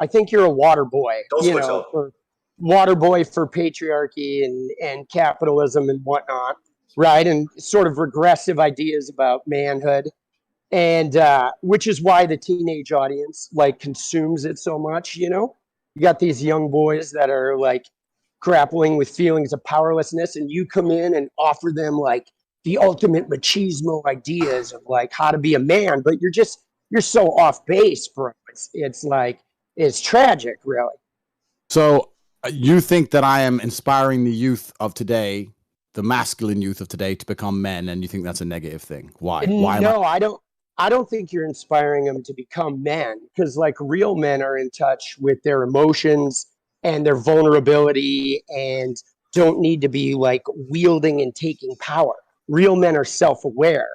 I think you're a water boy, Don't switch up. Water boy for patriarchy and capitalism and whatnot, right? And sort of regressive ideas about manhood. And which is why the teenage audience like consumes it so much. You got these young boys that are like grappling with feelings of powerlessness, and you come in and offer them like the ultimate machismo ideas of like how to be a man, but you're so off base, bro. It's like, it's tragic, really. So you think that I am inspiring the youth of today, the masculine youth of today, to become men, and you think that's a negative thing? Why? No, I don't think you're inspiring them to become men, because like real men are in touch with their emotions and their vulnerability and don't need to be like wielding and taking power. Real men are self-aware,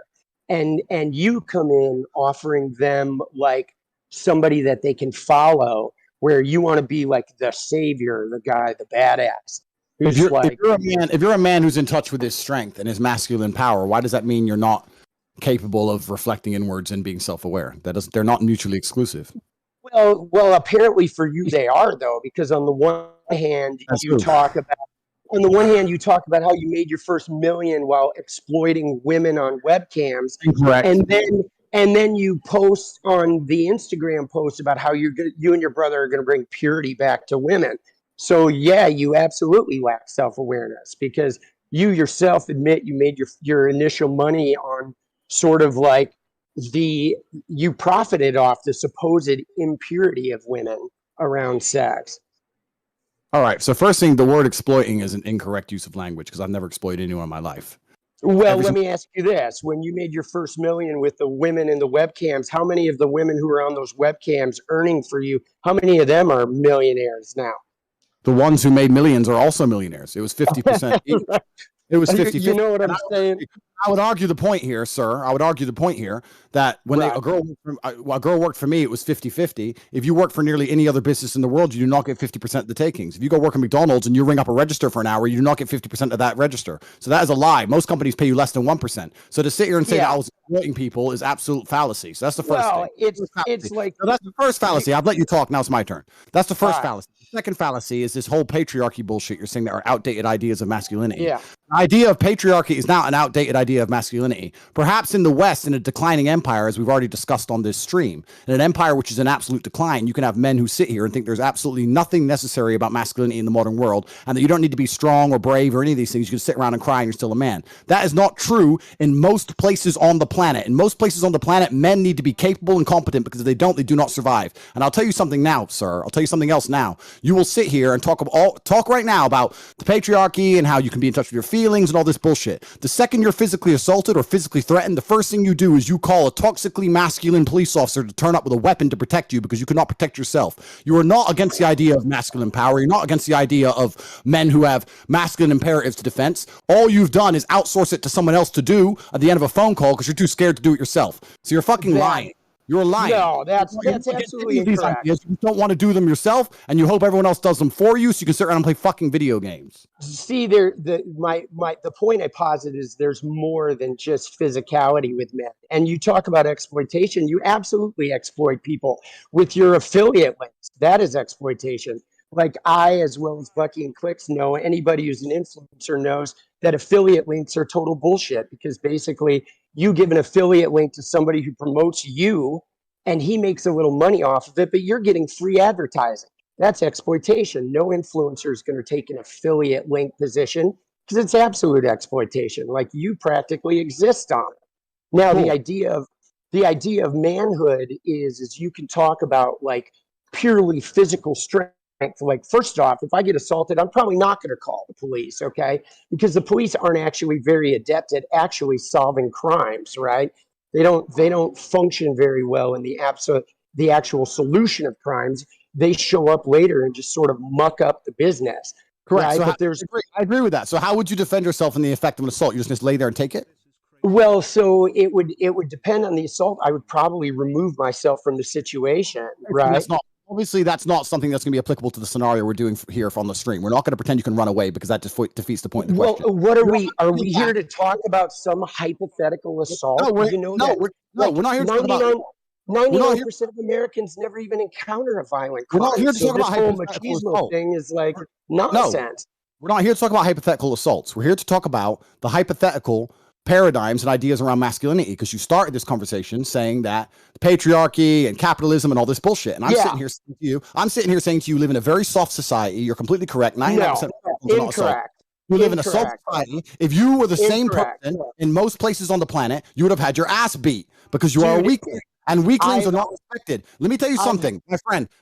and you come in offering them like somebody that they can follow, where you want to be like the savior, the guy, the badass. If you're a man who's in touch with his strength and his masculine power, why does that mean you're not capable of reflecting inwards and being self-aware? They're not mutually exclusive. Well, apparently for you they are, though, because on the one hand you talk about how you made your first million while exploiting women on webcams. Correct. And then you post on the Instagram post about how you and your brother are going to bring purity back to women. So yeah, you absolutely lack self-awareness, because you yourself admit you made your initial money on sort of like you profited off the supposed impurity of women around sex. All right. So first thing, the word exploiting is an incorrect use of language, because I've never exploited anyone in my life. Well, let me ask you this. When you made your first million with the women in the webcams, how many of the women who were on those webcams earning for you, how many of them are millionaires now? The ones who made millions are also millionaires. It was 50%. It was 50-50. You know what I'm saying? I would argue the point here, sir. I would argue the point here that when a girl worked for me, it was 50-50. If you work for nearly any other business in the world, you do not get 50% of the takings. If you go work at McDonald's and you ring up a register for an hour, you do not get 50% of that register. So that is a lie. Most companies pay you less than 1%. So to sit here and say that I was exploiting people is absolute fallacy. So that's the first thing. It's like, so that's the first fallacy. I've let you talk. Now it's my turn. That's the first fallacy. The second fallacy is this whole patriarchy bullshit you're saying that are outdated ideas of masculinity. Yeah. The idea of patriarchy is not an outdated idea of masculinity. Perhaps in the West, in a declining empire, as we've already discussed on this stream, in an empire which is in absolute decline, you can have men who sit here and think there's absolutely nothing necessary about masculinity in the modern world, and that you don't need to be strong or brave or any of these things. You can sit around and cry and you're still a man. That is not true in most places on the planet. In most places on the planet, men need to be capable and competent, because if they don't, they do not survive. And I'll tell you something now, sir. I'll tell you something else now. You will sit here and talk right now about the patriarchy and how you can be in touch with your feelings and all this bullshit. The second you're physically assaulted or physically threatened, the first thing you do is you call a toxically masculine police officer to turn up with a weapon to protect you, because you cannot protect yourself. You are not against the idea of masculine power. You're not against the idea of men who have masculine imperatives to defense. All you've done is outsource it to someone else to do at the end of a phone call because you're too scared to do it yourself. So you're fucking lying. You're lying. No, that's absolutely incorrect. You don't want to do them yourself, and you hope everyone else does them for you, so you can sit around and play fucking video games. See, the point I posit is there's more than just physicality with men. And you talk about exploitation. You absolutely exploit people with your affiliate links. That is exploitation. Like I, as well as Bucky and Clicks, know, anybody who's an influencer knows that affiliate links are total bullshit, because basically you give an affiliate link to somebody who promotes you and he makes a little money off of it, but you're getting free advertising. That's exploitation. No influencer is going to take an affiliate link position, because it's absolute exploitation. Like you practically exist on it. Now, cool. the idea of manhood is you can talk about like purely physical strength. Like, first off, if I get assaulted, I'm probably not going to call the police, okay? Because the police aren't actually very adept at actually solving crimes, right? They don't function very well in the actual solution of crimes. They show up later and just sort of muck up the business. Correct. Right? So I agree with that. So how would you defend yourself in the effect of an assault? You just lay there and take it? Well, so it would depend on the assault. I would probably remove myself from the situation, right? Obviously, that's not something that's going to be applicable to the scenario we're doing here on the stream. We're not going to pretend you can run away, because that just defeats the point of the question. Well, what are we? Are we here to talk about some hypothetical assault? No, we're not here to talk about. 99% of Americans never even encounter a violent crime. We're not here to so talk this about whole hypothetical machismo assault. thing is like nonsense. We're not here to talk about hypothetical assaults. We're here to talk about the hypothetical paradigms and ideas around masculinity, because you started this conversation saying that patriarchy and capitalism and all this bullshit. And I'm sitting here saying to you, you live in a very soft society. You're completely correct. 99% incorrect. You live in a soft society. If you were the same person in most places on the planet, you would have had your ass beat because you are a weakling. And weaklings are not respected. Let me tell you something,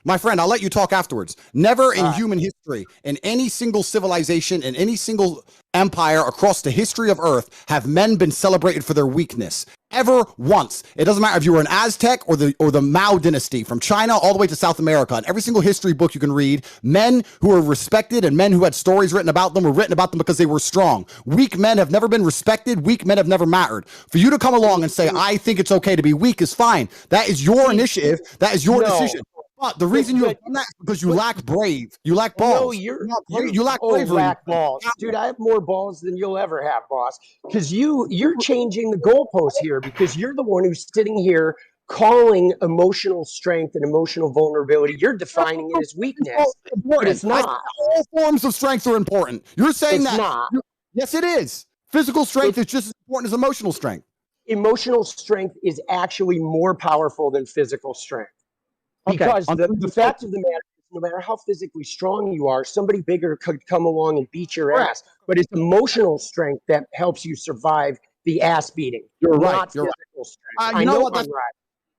my friend, I'll let you talk afterwards. Never in human history, in any single civilization, in any single empire across the history of Earth, have men been celebrated for their weakness. Ever once. It doesn't matter if you were an Aztec or the Mao dynasty, from China all the way to South America. In every single history book you can read, men who were respected and men who had stories written about them were written about them because they were strong. Weak men have never been respected. Weak men have never mattered. For you to come along and say, I think it's okay to be weak, is fine. That is your initiative. That is your decision. But the reason you have done that is because you lack brave. You lack balls. No, you lack bravery. Lack balls. Dude, I have more balls than you'll ever have, boss. Because you're changing the goalpost here, because you're the one who's sitting here calling emotional strength and emotional vulnerability. You're defining it as weakness. But it's not. All forms of strength are important. You're saying it's that. Not. Yes, it is. Physical strength is just as important as emotional strength. Emotional strength is actually more powerful than physical strength. Because the fact of the matter is, no matter how physically strong you are, somebody bigger could come along and beat your ass. But it's emotional strength that helps you survive the ass beating. You're not right. Physical strength. I know what I'm right.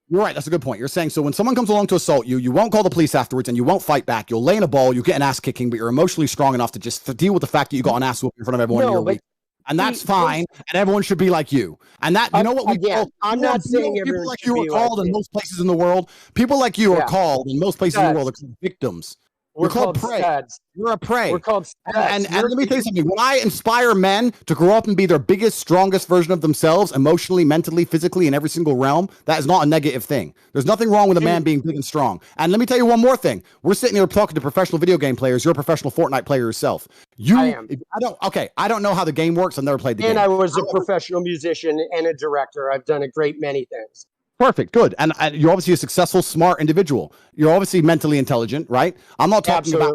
You're right. That's a good point. You're saying, so when someone comes along to assault you, you won't call the police afterwards and you won't fight back. You'll lay in a ball, you get an ass kicking, but you're emotionally strong enough to just deal with the fact that you got an ass whooping in front of everyone. You're weak. And that's fine, and everyone should be like you. And that, you know what we call, I'm not saying people like you are called in most places in the world. People like you are called in most places in the world. They're called victims. We're called prey. Studs. You're a prey. We're called studs. And let me tell you something. When I inspire men to grow up and be their biggest, strongest version of themselves, emotionally, mentally, physically, in every single realm, that is not a negative thing. There's nothing wrong with a man being big and strong. And let me tell you one more thing. We're sitting here talking to professional video game players. You're a professional Fortnite player yourself. I am. I don't know how the game works. I've never played the game. And I was a professional musician and a director. I've done a great many things. Perfect. Good. And you're obviously a successful, smart individual. You're obviously mentally intelligent, right? I'm not talking about,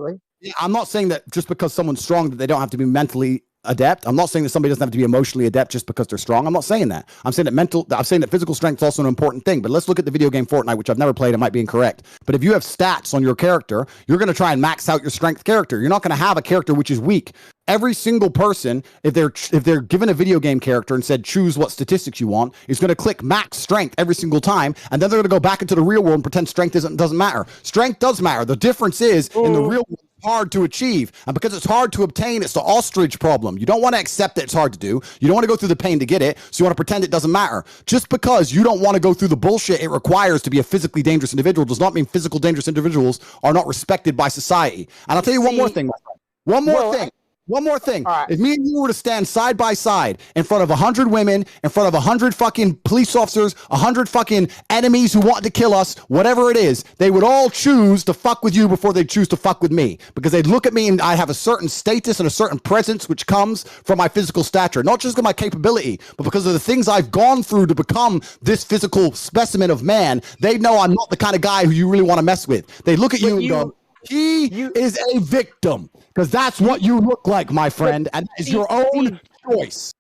I'm not saying that just because someone's strong that they don't have to be mentally adept. I'm not saying that somebody doesn't have to be emotionally adept just because they're strong. I'm not saying that. I'm saying that physical strength is also an important thing. But let's look at the video game Fortnite, which I've never played. It might be incorrect. But if you have stats on your character, you're going to try and max out your strength character. You're not going to have a character which is weak. Every single person, if they're given a video game character and said choose what statistics you want, is going to click max strength every single time, and then they're going to go back into the real world and pretend strength doesn't matter. Strength does matter. The difference is in the real world, hard to achieve, and because it's hard to obtain, it's the ostrich problem. You don't want to accept that it's hard to do. You don't want to go through the pain to get it, so you want to pretend it doesn't matter. Just because you don't want to go through the bullshit it requires to be a physically dangerous individual does not mean physical dangerous individuals are not respected by society. And I'll tell you one more thing, my friend. One more thing. Right. If me and you were to stand side by side in front of 100 women, in front of 100 fucking police officers, 100 fucking enemies who want to kill us, whatever it is, they would all choose to fuck with you before they choose to fuck with me. Because they'd look at me and I have a certain status and a certain presence which comes from my physical stature. Not just because of my capability, but because of the things I've gone through to become this physical specimen of man. They know I'm not the kind of guy who you really want to mess with. They look at you and go, he is a victim, because that's what you look like, my friend, and that is your own choice.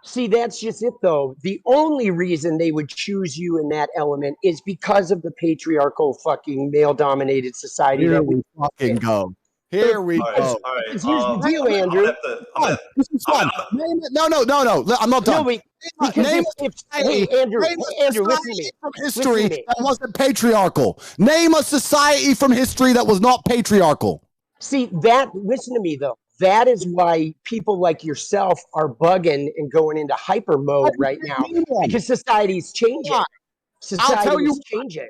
See, that's just it, though. The only reason they would choose you in that element is because of the patriarchal fucking male-dominated society that we fucking go. Here we go. All right. Here's the deal, Andrew. This is fun. No. I'm not done. Name Andrew, listen to me. From history that wasn't patriarchal. Name a society from history that was not patriarchal. See, listen to me, though. That is why people like yourself are bugging and going into hyper mode right now, because society's changing. Society is changing.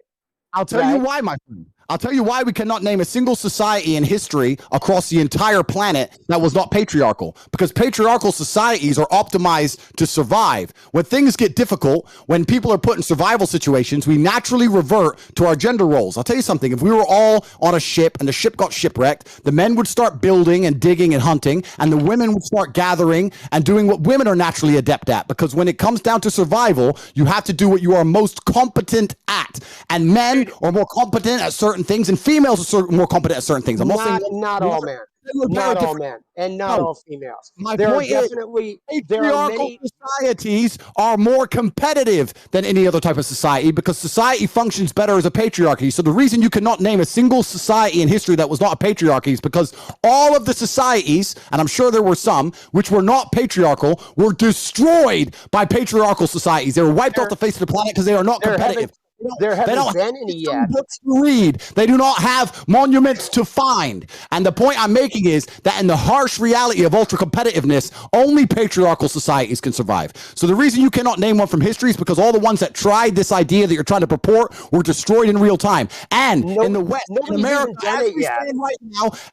I'll tell you why, my friend. I'll tell you why we cannot name a single society in history across the entire planet that was not patriarchal. Because patriarchal societies are optimized to survive. When things get difficult, when people are put in survival situations, we naturally revert to our gender roles. I'll tell you something. If we were all on a ship and the ship got shipwrecked, the men would start building and digging and hunting, and the women would start gathering and doing what women are naturally adept at. Because when it comes down to survival, you have to do what you are most competent at. And men are more competent at certain things, and females are more competent at certain things. I'm not saying not all men. Not all men, and not all females. There are definitely patriarchal societies are more competitive than any other type of society because society functions better as a patriarchy. So the reason you cannot name a single society in history that was not a patriarchy is because all of the societies, and I'm sure there were some, which were not patriarchal, were destroyed by patriarchal societies. They were wiped off the face of the planet because they are not competitive. There haven't been any yet. Books to read. They do not have monuments to find. And the point I'm making is that in the harsh reality of ultra competitiveness, only patriarchal societies can survive. So the reason you cannot name one from history is because all the ones that tried this idea that you're trying to purport were destroyed in real time. And in the West, in America,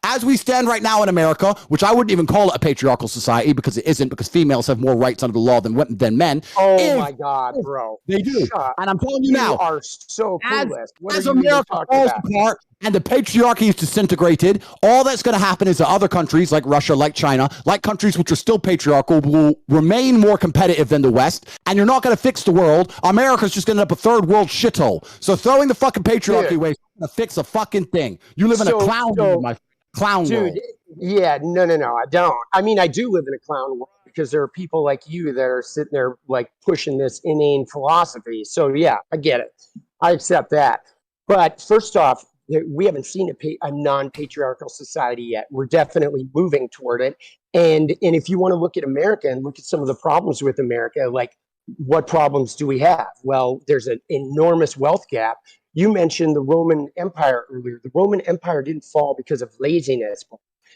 as we stand right now in America, which I wouldn't even call it a patriarchal society because it isn't, because females have more rights under the law than men. Oh my God, bro. They do. And I'm telling you now, are so clueless. As America falls apart and the patriarchy is disintegrated, all that's going to happen is that other countries like Russia, like China, like countries which are still patriarchal will remain more competitive than the West, and you're not going to fix the world. America's just going to end up a third world shithole. So throwing the fucking patriarchy away is going to fix a fucking thing. You live in a clown world, my clown world. Yeah, no, I don't. I mean, I do live in a clown world because there are people like you that are sitting there like pushing this inane philosophy. So yeah, I get it. I accept that. But first off, we haven't seen a non-patriarchal society yet. We're definitely moving toward it. And if you want to look at America and look at some of the problems with America, like what problems do we have? Well, there's an enormous wealth gap. You mentioned the Roman Empire earlier. The Roman Empire didn't fall because of laziness.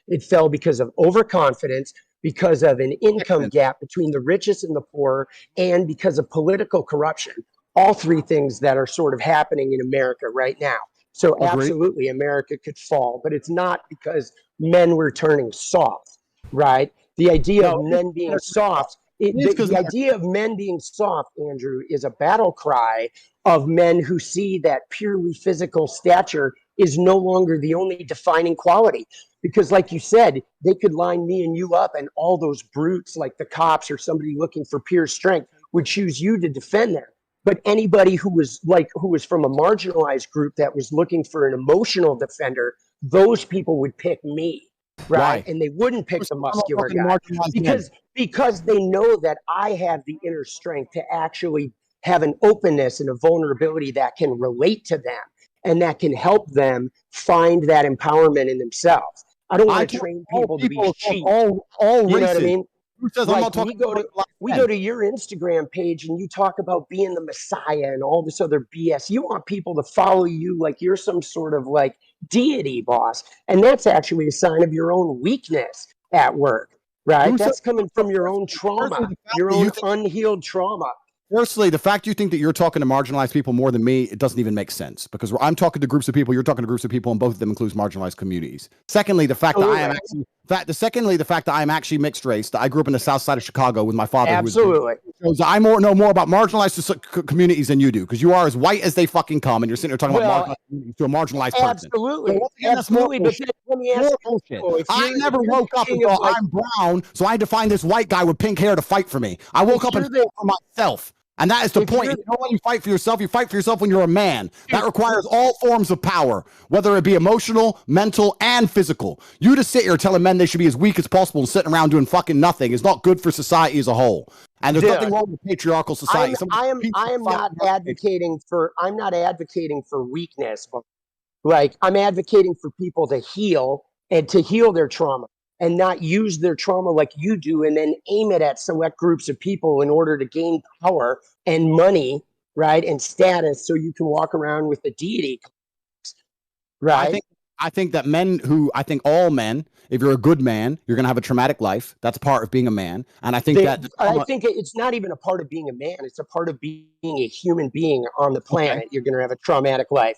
It fell because of overconfidence, because of an income gap between the richest and the poor, and because of political corruption. All three things that are sort of happening in America right now. So absolutely, America could fall, but it's not because men were turning soft, right? The idea of men being soft, the idea of men being soft, Andrew, is a battle cry of men who see that purely physical stature is no longer the only defining quality. Because like you said, they could line me and you up, and all those brutes like the cops or somebody looking for pure strength would choose you to defend them. But anybody who was from a marginalized group that was looking for an emotional defender, those people would pick me, right? And they wouldn't pick the muscular guy because they know that I have the inner strength to actually have an openness and a vulnerability that can relate to them and that can help them find that empowerment in themselves. I don't want to train people to be sheep. All you know what I mean? Who says I'm not talking we go to your Instagram page and you talk about being the Messiah and all this other BS. You want people to follow you like you're some sort of like deity, boss. And that's actually a sign of your own weakness at work, right? That's coming from your own trauma, your own unhealed trauma. Firstly, the fact you think that you're talking to marginalized people more than me, it doesn't even make sense because I'm talking to groups of people, you're talking to groups of people, and both of them includes marginalized communities. Secondly, the fact that I am actually mixed race, that I grew up in the south side of Chicago with my father. Absolutely. So I know more about marginalized communities than you do because you are as white as they fucking come, and you're sitting there talking about marginalized communities to a marginalized person. Absolutely. Absolutely. But let me ask you, I never woke up and thought I'm brown, so I had to find this white guy with pink hair to fight for me. I woke up and fought for myself. And that is the point. You know when you fight for yourself when you're a man. That requires all forms of power, whether it be emotional, mental, and physical. You to sit here telling men they should be as weak as possible and sitting around doing fucking nothing is not good for society as a whole. And there's nothing wrong with patriarchal society. I'm not advocating for weakness, but like I'm advocating for people to heal and to heal their trauma. And not use their trauma like you do and then aim it at select groups of people in order to gain power and money, right? And status so you can walk around with the deity, right? I think that all men, if you're a good man, you're going to have a traumatic life. That's part of being a man. And I think it's not even a part of being a man. It's a part of being a human being on the planet. Okay. You're going to have a traumatic life.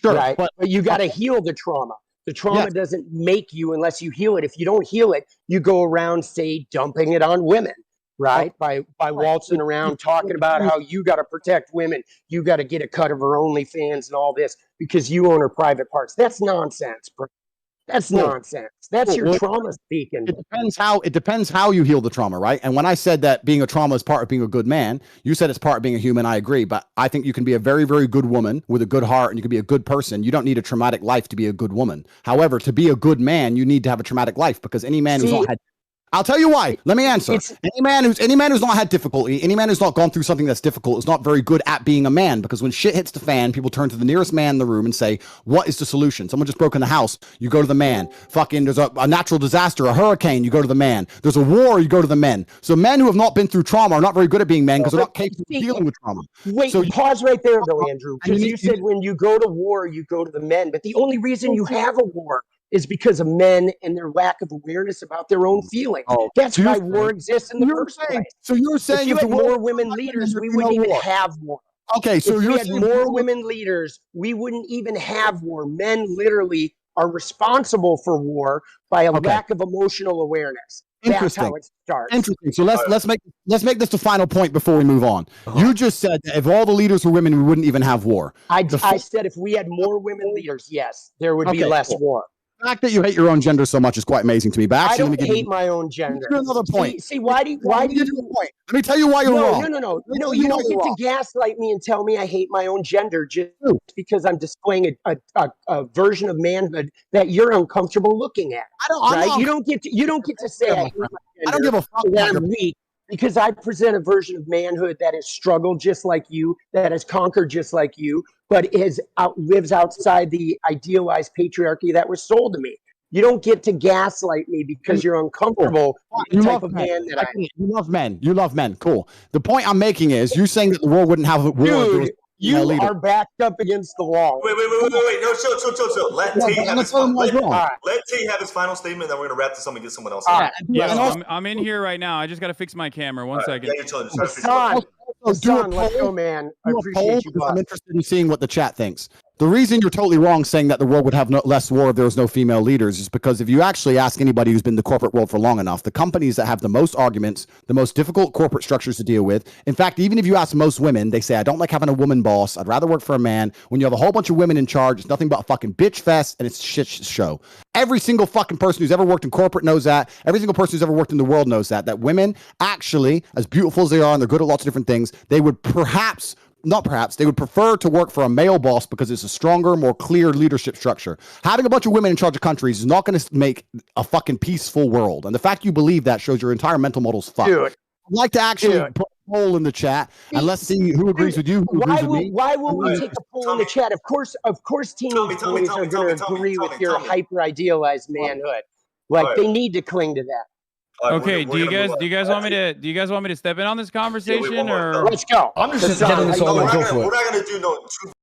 Sure, right? But you got to heal the trauma. The trauma doesn't make you unless you heal it. If you don't heal it, you go around, say, dumping it on women, right? By waltzing around talking about how you got to protect women. You got to get a cut of her OnlyFans and all this because you own her private parts. That's nonsense, bro. That's nonsense. That's your trauma speaking. It depends how you heal the trauma, right? And when I said that being a trauma is part of being a good man, you said it's part of being a human. I agree, but I think you can be a very, very good woman with a good heart, and you can be a good person. You don't need a traumatic life to be a good woman. However, to be a good man, you need to have a traumatic life, because any man who's not had, I'll tell you why. Let me answer. Any man who's not had difficulty, any man who's not gone through something that's difficult is not very good at being a man, because when shit hits the fan, people turn to the nearest man in the room and say, what is the solution? Someone just broke in the house, you go to the man. Fucking there's a natural disaster, a hurricane, you go to the man. There's a war, you go to the men. So men who have not been through trauma are not very good at being men because they're not capable of dealing with trauma. Wait, so pause right there though, Andrew, because you said when you go to war, you go to the men, but the only reason you have a war is because of men and their lack of awareness about their own feelings. That's why war exists in the first place. So you're saying if you had more women leaders, we wouldn't even have war. Okay, so if we had more women leaders, we wouldn't even have war. Men literally are responsible for war by a lack of emotional awareness. That's how it starts. Interesting. So let's make this the final point before we move on. You just said that if all the leaders were women, we wouldn't even have war. I said if we had more women leaders, yes, there would be less war. The fact that you hate your own gender so much is quite amazing to me. But actually, I don't hate my own gender. Another point. See, why do you? Let me tell you why you're wrong. No, you don't get to gaslight me and tell me I hate my own gender just because I'm displaying a version of manhood that you're uncomfortable looking at. You don't get to say I hate my gender. I don't give a fuck that I'm weak. Because I present a version of manhood that has struggled just like you, that has conquered just like you, but lives outside the idealized patriarchy that was sold to me. You don't get to gaslight me because you're uncomfortable with the type of man that I am. You love men. You love men. Cool. The point I'm making is you're saying that the world wouldn't have a war. Dude, you are backed up against the wall. Wait. No, chill. Let Tate have his final statement, then we're going to wrap this up and get someone else. I'm in here right now. I just got to fix my camera. One second. Yeah, let's go, man. I appreciate you. I'm interested in seeing what the chat thinks. The reason you're totally wrong saying that the world would have less war if there was no female leaders is because if you actually ask anybody who's been in the corporate world for long enough, the companies that have the most arguments, the most difficult corporate structures to deal with, in fact, even if you ask most women, they say, I don't like having a woman boss. I'd rather work for a man. When you have a whole bunch of women in charge, it's nothing but a fucking bitch fest and it's a shit show. Every single fucking person who's ever worked in corporate knows that. Every single person who's ever worked in the world knows that women actually, as beautiful as they are and they're good at lots of different things, they would they would prefer to work for a male boss because it's a stronger, more clear leadership structure. Having a bunch of women in charge of countries is not going to make a fucking peaceful world. And the fact you believe that shows your entire mental model's fucked. Dude. I'd like to actually put a poll in the chat and let's see who agrees with you. Why will we take a poll in the chat? Of course, teenage boys are going to agree with your hyper idealized manhood. Like they need to cling to that. Okay, do you guys want me to step in on this conversation or let's go. I'm just getting this all. We're not gonna do no